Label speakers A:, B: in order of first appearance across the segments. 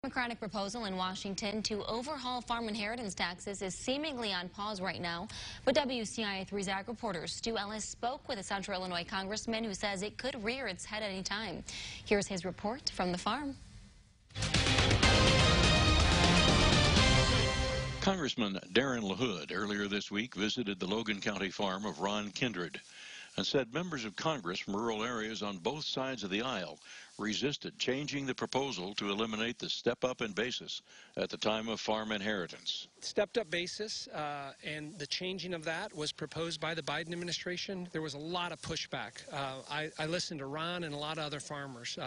A: Democratic proposal in Washington to overhaul farm inheritance taxes is seemingly on pause right now. But WCIA3's ag reporter Stu Ellis spoke with a Central Illinois congressman who says it could rear its head any time. Here's his report from the farm.
B: Congressman Darren LaHood earlier this week visited the Logan County farm of Ron Kindred and said members of Congress from rural areas on both sides of the aisle resisted changing the proposal to eliminate the step-up in basis at the time of farm inheritance.
C: Stepped-up basis and the changing of that was proposed by the Biden administration. There was a lot of pushback. I listened to Ron and a lot of other farmers.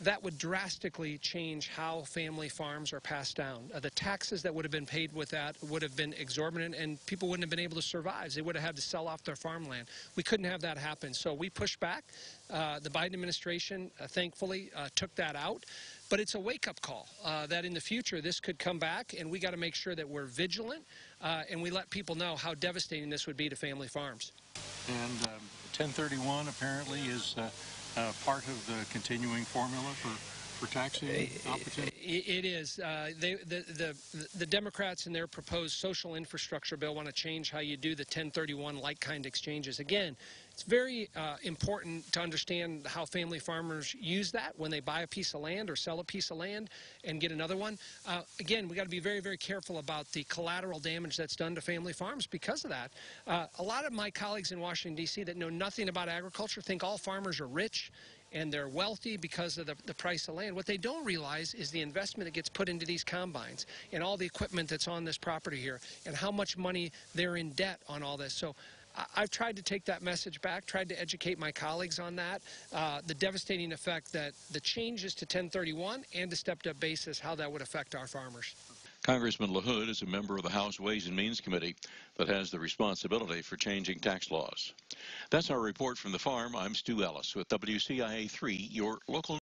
C: That would drastically change how family farms are passed down. The taxes that would have been paid with that would have been exorbitant, and people wouldn't have been able to survive. They would have had to sell off their farmland. We couldn't have that happen, so we pushed back. The Biden administration, thankfully, took that out. But it's a wake-up call that in the future this could come back, and we got to make sure that we're vigilant and we let people know how devastating this would be to family farms.
D: And 1031 apparently is part of the continuing formula for taxing opportunity?
C: It is. The Democrats in their proposed social infrastructure bill want to change how you do the 1031 like-kind exchanges. Again, it's very important to understand how family farmers use that when they buy a piece of land or sell a piece of land and get another one. Again, we got to be very, very careful about the collateral damage that's done to family farms because of that. A lot of my colleagues in Washington, D.C. that know nothing about agriculture think all farmers are rich and they're wealthy because of the price of land. What they don't realize is the investment that gets put into these combines and all the equipment that's on this property here and how much money they're in debt on all this. So I've tried to take that message back, tried to educate my colleagues on that, the devastating effect that the changes to 1031 and the stepped-up basis, how that would affect our farmers.
B: Congressman LaHood is a member of the House Ways and Means Committee that has the responsibility for changing tax laws. That's our report from the farm. I'm Stu Ellis with WCIA3, your local